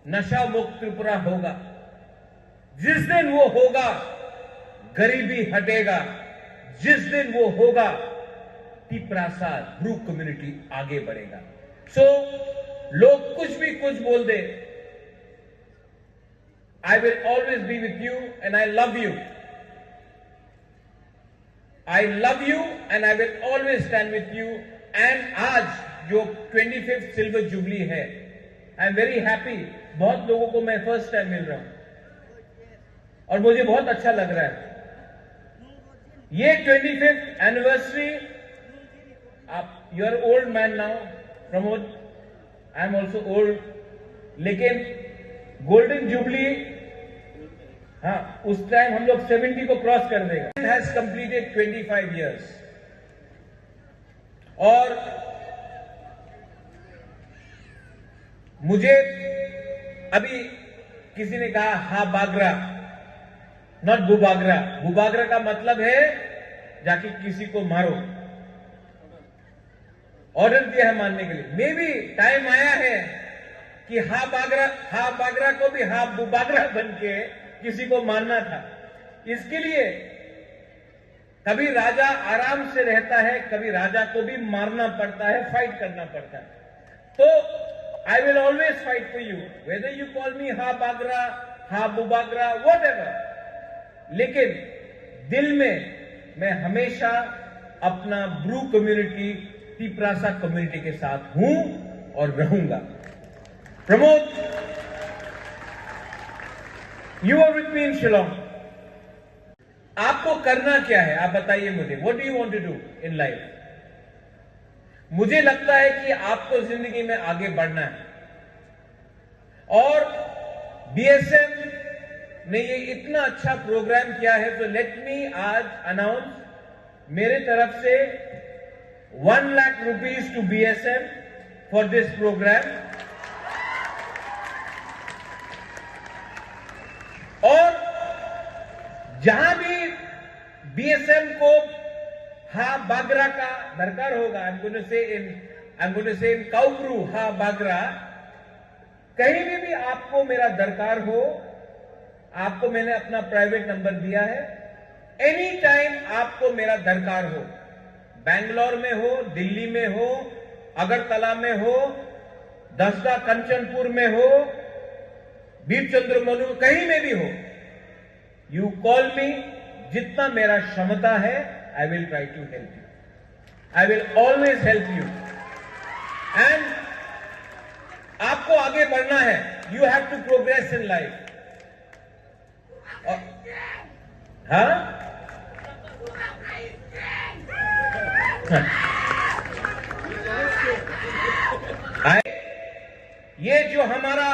नशा मुक्त त्रिपुरा होगा। जिस दिन वो होगा, गरीबी हटेगा। जिस दिन वो होगा, तिपरासा ब्रू कम्युनिटी आगे बढ़ेगा। सो लोग कुछ भी कुछ बोल दे, I will always be with you and I love you. I love you and I will always stand with you. And आज जो 25th सिल्वर जुबली है, आई एम वेरी हैप्पी। बहुत लोगों को मैं फर्स्ट टाइम मिल रहा हूं और मुझे बहुत अच्छा लग रहा है। ये 25th एनिवर्सरी, आप you are old man now Pramod, I am also old, लेकिन गोल्डन जुबली, हाँ, उस टाइम हम लोग 70 को क्रॉस कर देगा। Has completed 25 years। और मुझे अभी किसी ने कहा हा बागरा, नॉट बुबागरा। बुबागरा का मतलब है जाके किसी को मारो। ऑर्डर दिया है मारने के लिए। मे भी टाइम आया है कि हा बागरा को भी हा बुबागरा बन के किसी को मारना था। इसके लिए कभी राजा आराम से रहता है, कभी राजा को भी मारना पड़ता है, फाइट करना पड़ता है। तो I will always fight for you, whether you call me ha bagra, ha bubagra, whatever. लेकिन दिल में मैं हमेशा अपना ब्रू कम्युनिटी, तिपरासा कम्युनिटी के साथ हूं और रहूंगा। Pramod, you are with me in Shillong. आपको करना क्या है, आप बताइए मुझे। What do you want to do in life? मुझे लगता है कि आपको जिंदगी में आगे बढ़ना है और बीएसएम ने ये इतना अच्छा प्रोग्राम किया है। तो लेट मी आज अनाउंस मेरे तरफ से 1 lakh rupees to BSM for this program. और जहां भी बीएसएम को हा बागरा का दरकार होगा, I'm going to say in काउब्रू हा बागरा, कहीं भी आपको मेरा दरकार हो, आपको मैंने अपना प्राइवेट नंबर दिया है। एनी टाइम आपको मेरा दरकार हो, बैंगलोर में हो, दिल्ली में हो, अगरतला में हो, दसदा कंचनपुर में हो, बीरचंद्र मनु, कहीं में भी हो, यू कॉल मी। जितना मेरा क्षमता है, I will try to help you. I will always help you. And आपको आगे बढ़ना है. You have to progress in life. हाँ? ये जो हमारा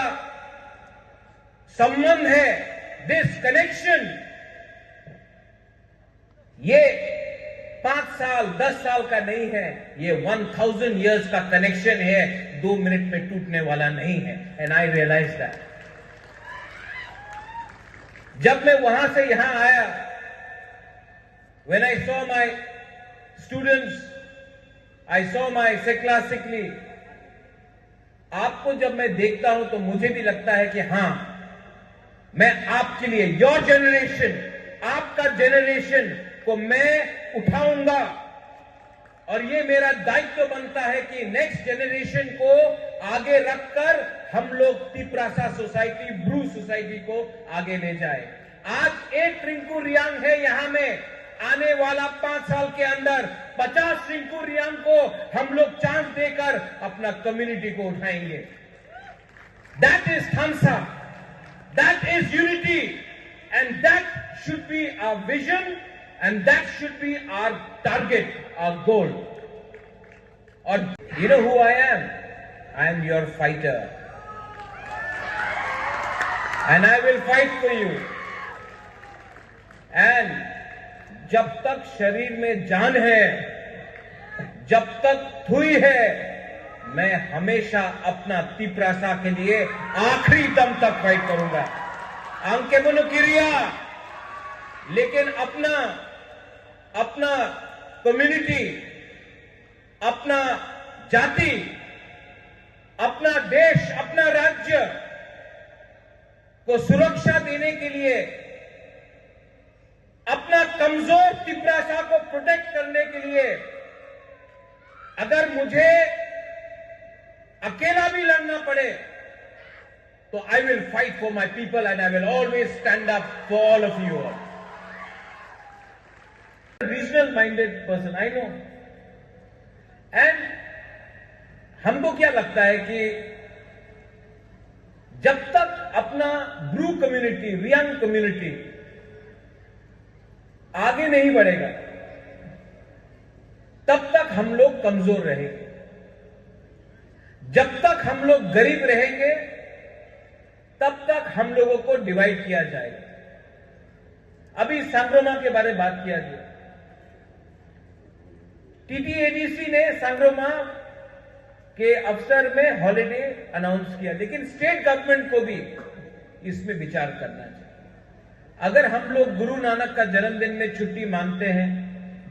संबंध है, this connection, ये 5 साल 10 साल का नहीं है, ये 1000 years का कनेक्शन है, 2 मिनट में टूटने वाला नहीं है। And I realise that. जब मैं वहां से यहां आया, when I saw my students, I saw my सेक्लासिकली, आपको जब मैं देखता हूं तो मुझे भी लगता है कि हां, मैं आपके लिए, योर जनरेशन, आपका जनरेशन को मैं उठाऊंगा और ये मेरा दायित्व बनता है कि नेक्स्ट जनरेशन को आगे रखकर हम लोग तिपरासा सोसाइटी, ब्रू सोसाइटी को आगे ले जाए। आज एक रिंकू रियांग है यहां में, आने वाला 5 साल के अंदर 50 रिंकू रियांग को हम लोग चांस देकर अपना कम्युनिटी को उठाएंगे। दैट इज थामसा, that is unity, and that should be our vision, and that should be our target, our goal. Or you know who I am? I am your fighter, and I will fight for you. And जब तक शरीर में जान है, जब तक Thuy है, मैं हमेशा अपना तिपरासा के लिए आखिरी दम तक फाइट करूंगा। आंके मनो किरिया, लेकिन अपना कम्युनिटी, अपना जाति, अपना देश, अपना राज्य, को सुरक्षा देने के लिए, अपना कमजोर तिपरासा को प्रोटेक्ट करने के लिए अगर मुझे अकेला भी लड़ना पड़े तो I will fight for my people and I will always stand up for all of you all. Regional minded person I know. And हमको क्या लगता है कि जब तक अपना ब्रू कम्युनिटी, रियांग कम्युनिटी आगे नहीं बढ़ेगा तब तक हम लोग कमजोर रहेंगे. जब तक हम लोग गरीब रहेंगे तब तक हम लोगों को डिवाइड किया जाएगा. अभी सांग्रोमा के बारे में बात किया गया. टीटीएडीसी ने सांग्रोमा के अवसर में हॉलिडे अनाउंस किया, लेकिन स्टेट गवर्नमेंट को भी इसमें विचार करना चाहिए. अगर हम लोग गुरु नानक का जन्मदिन में छुट्टी मांगते हैं,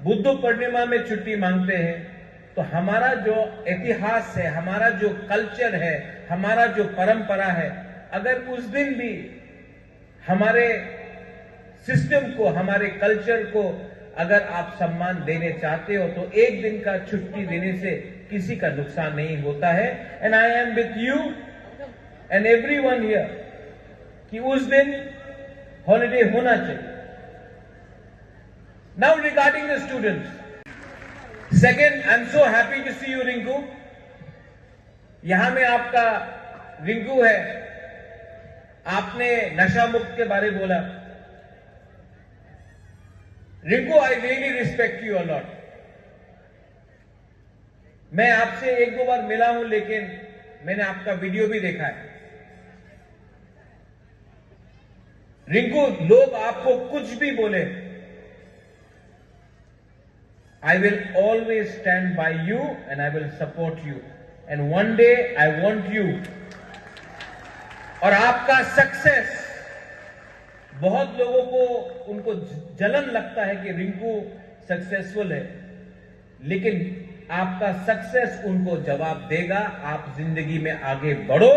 बुद्ध पूर्णिमा में छुट्टी मांगते हैं, तो हमारा जो इतिहास है, हमारा जो कल्चर है, हमारा जो परंपरा है, अगर उस दिन भी हमारे सिस्टम को, हमारे कल्चर को अगर आप सम्मान देने चाहते हो तो एक दिन का छुट्टी देने से किसी का नुकसान नहीं होता है. And I am with you and everyone here कि उस दिन हॉलिडे होना चाहिए. Now regarding the students, second, I am so happy to see you Rinku. यहां में आपका रिंकू है. आपने नशा मुक्त के बारे बोला. Rinku, I really respect you a lot. मैं आपसे एक दो बार मिला हूं, लेकिन मैंने आपका वीडियो भी देखा है. रिंकू, लोग आपको कुछ भी बोले, I will always stand by you and I will support you. And one day I want you. और आपका सक्सेस, बहुत लोगों को उनको जलन लगता है कि रिंकू सक्सेसफुल है, लेकिन आपका सक्सेस उनको जवाब देगा. आप जिंदगी में आगे बढ़ो.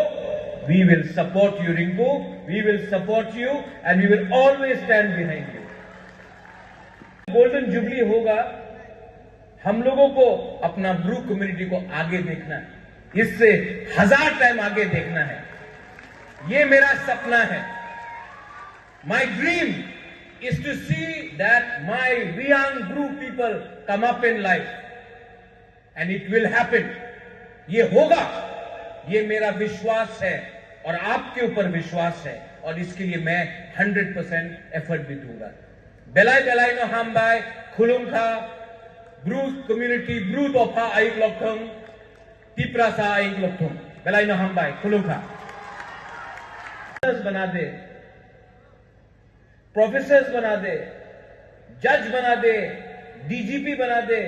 We will support you, Rinku. We will support you and we will always stand behind you. Golden jubilee होगा. हम लोगों को अपना ब्रू कम्युनिटी को आगे देखना है, इससे 1000 टाइम आगे देखना है. ये मेरा सपना है. My dream is to see that my Riang Bru people come up in life and it will happen. ये होगा. ये मेरा विश्वास है और आपके ऊपर विश्वास है, और इसके लिए मैं 100% एफर्ट भी दूंगा. बेलाई बेलाई नो हम बाय खुलुंखा ब्रू कम्युनिटी ब्रू तोफा आइक लोकथों तिपरासा आइक लोकथों बेलाई नो हम बाय खुलुंखा. बना दे, प्रोफेसर्स बना दे, जज बना दे, डीजीपी बना दे,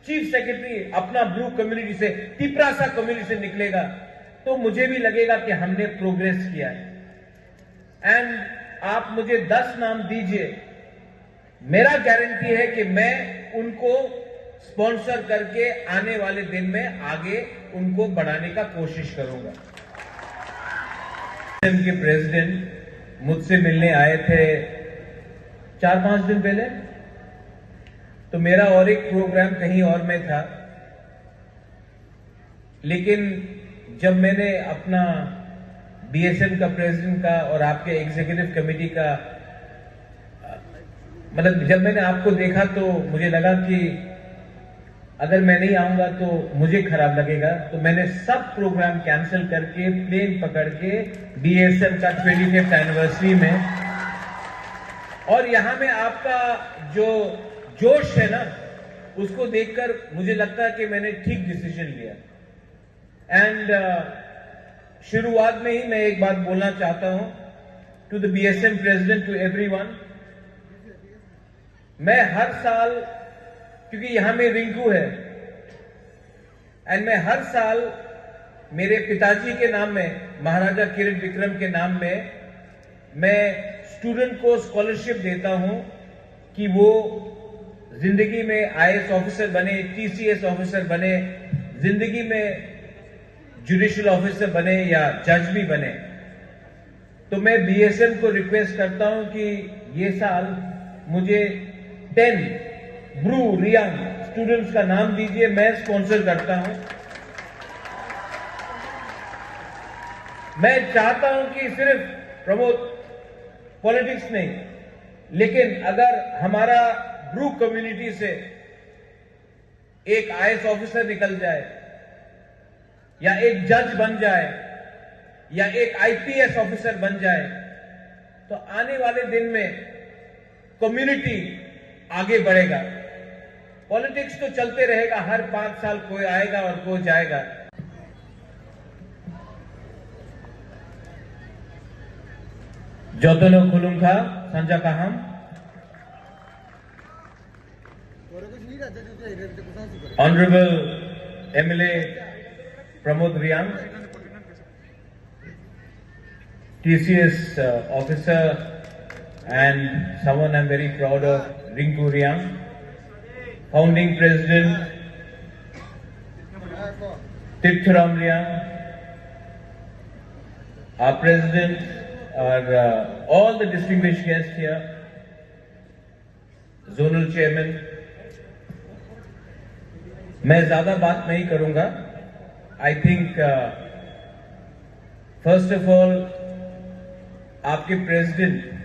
चीफ सेक्रेटरी अपना ब्रू कम्युनिटी से, तिपरासा कम्युनिटी से निकलेगा तो मुझे भी लगेगा कि हमने प्रोग्रेस किया है. एंड आप मुझे 10 नाम दीजिए, मेरा गारंटी है कि मैं उनको स्पॉन्सर करके आने वाले दिन में आगे उनको बढ़ाने का कोशिश करूंगा. के प्रेसिडेंट मुझसे मिलने आए थे 4-5 दिन पहले, तो मेरा और एक प्रोग्राम कहीं और में था, लेकिन जब मैंने अपना बीएसएम का प्रेसिडेंट का और आपके एग्जीक्यूटिव कमेटी का मतलब जब मैंने आपको देखा तो मुझे लगा कि अगर मैं नहीं आऊंगा तो मुझे खराब लगेगा. तो मैंने सब प्रोग्राम कैंसिल करके प्लेन पकड़ के बीएसएम का 25th एनिवर्सरी में, और यहां में आपका जो जोश है ना, उसको देखकर मुझे लगता है कि मैंने ठीक डिसीजन लिया. एंड शुरुआत में ही मैं एक बात बोलना चाहता हूं to the BSM president, to everyone. मैं हर साल, क्योंकि यहां में रिंकू है, एंड मैं हर साल मेरे पिताजी के नाम में, महाराजा किरण विक्रम के नाम में, मैं स्टूडेंट को स्कॉलरशिप देता हूं कि वो जिंदगी में आईएएस ऑफिसर बने, टीसीएस ऑफिसर बने, जिंदगी में जुडिशियल ऑफिसर बने या जज भी बने. तो मैं बीएसएम को रिक्वेस्ट करता हूं कि ये साल मुझे 10 ब्रू रियांग स्टूडेंट्स का नाम दीजिए, मैं स्पॉन्सर करता हूं। मैं चाहता हूं कि सिर्फ प्रमोद पॉलिटिक्स नहीं, लेकिन अगर हमारा ब्रू कम्युनिटी से एक आईएएस ऑफिसर निकल जाए या एक जज बन जाए या एक आईपीएस ऑफिसर बन जाए, तो आने वाले दिन में कम्युनिटी आगे बढ़ेगा। पॉलिटिक्स तो चलते रहेगा, हर 5 साल कोई आएगा और कोई जाएगा। जतनो खुलुमखा संजा काहाम Honorable MLA Pramod Riang, TCS officer and someone I'm very proud of, Rinku Riang, founding president Tirthuram Riang, our president, all the distinguished guests here, zonal chairman. मैं ज्यादा बात नहीं करूंगा। I think first of all आपके president